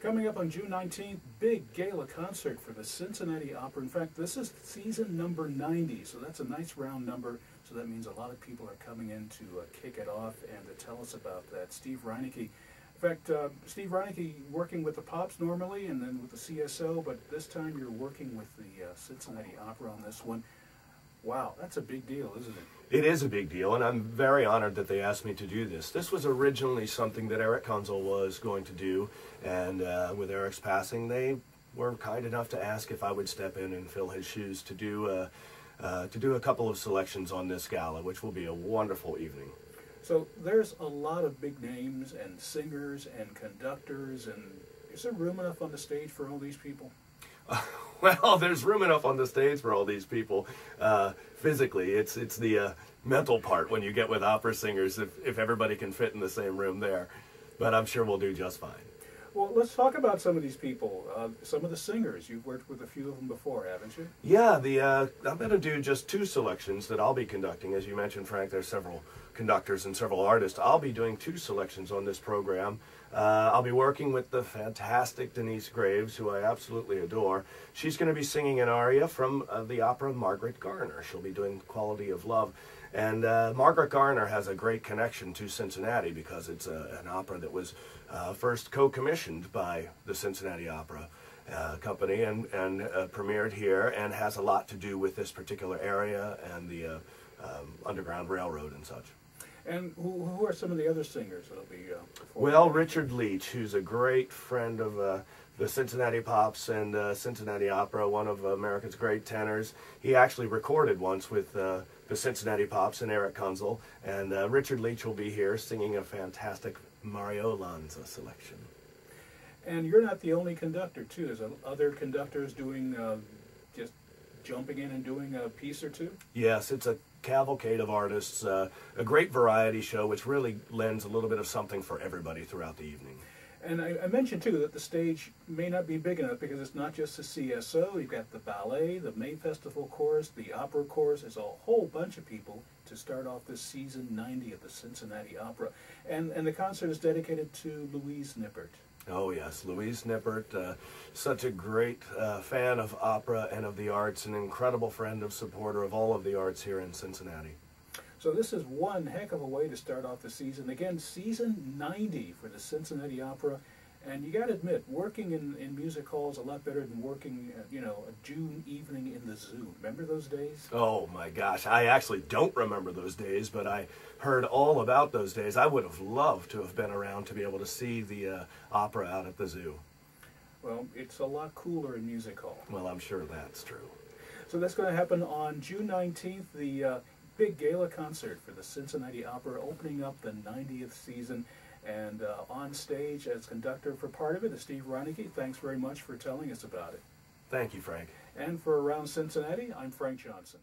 Coming up on June 19th, big gala concert for the Cincinnati Opera. In fact, this is season number 90, so that's a nice round number. So that means a lot of people are coming in to kick it off and to tell us about that. Steve Reineke. In fact, Steve Reineke working with the Pops normally and then with the CSO, but this time you're working with the Cincinnati Opera on this one. Wow, that's a big deal, isn't it? It is a big deal, and I'm very honored that they asked me to do this. This was originally something that Eric Kunzel was going to do, and with Eric's passing, they were kind enough to ask if I would step in and fill his shoes to do a couple of selections on this gala, which will be a wonderful evening. So there's a lot of big names and singers and conductors, and is there room enough on the stage for all these people? Well, there's room enough on the stage for all these people. Physically, it's the mental part when you get with opera singers, if everybody can fit in the same room there. But I'm sure we'll do just fine. Well, let's talk about some of these people. Some of the singers. You've worked with a few of them before, haven't you? Yeah, I'm going to do just two selections that I'll be conducting. As you mentioned, Frank, there's several conductors and several artists. I'll be doing two selections on this program. I'll be working with the fantastic Denise Graves, who I absolutely adore. She's going to be singing an aria from the opera Margaret Garner. She'll be doing Quality of Love. And Margaret Garner has a great connection to Cincinnati because it's an opera that was first co-commissioned by the Cincinnati Opera Company and premiered here, and has a lot to do with this particular area and the Underground Railroad and such. And who are some of the other singers that'll be performing? Well, Richard Leach, who's a great friend of the Cincinnati Pops and Cincinnati Opera, one of America's great tenors. He actually recorded once with the Cincinnati Pops and Eric Kunzel, and Richard Leach will be here singing a fantastic Mario Lanza selection. And you're not the only conductor, too. There's other conductors doing, just jumping in and doing a piece or two? Yes, it's a cavalcade of artists, a great variety show which really lends a little bit of something for everybody throughout the evening. And I mentioned, too, that the stage may not be big enough because it's not just the CSO. You've got the ballet, the May Festival Chorus, the opera chorus. There's a whole bunch of people to start off this season 90 of the Cincinnati Opera. And the concert is dedicated to Louise Nippert. Oh, yes, Louise Nippert, such a great fan of opera and of the arts, an incredible friend of supporter of all of the arts here in Cincinnati. So this is one heck of a way to start off the season. Again, season 90 for the Cincinnati Opera. And you got to admit, working in music halls a lot better than working, you know, a June evening in the zoo. Remember those days? Oh, my gosh. I actually don't remember those days, but I heard all about those days. I would have loved to have been around to be able to see the opera out at the zoo. Well, it's a lot cooler in music hall. Well, I'm sure that's true. So that's going to happen on June 19th, the big gala concert for the Cincinnati Opera, opening up the 90th season. And on stage as conductor for part of it is Steve Reineke. Thanks very much for telling us about it. Thank you, Frank. And for Around Cincinnati, I'm Frank Johnson.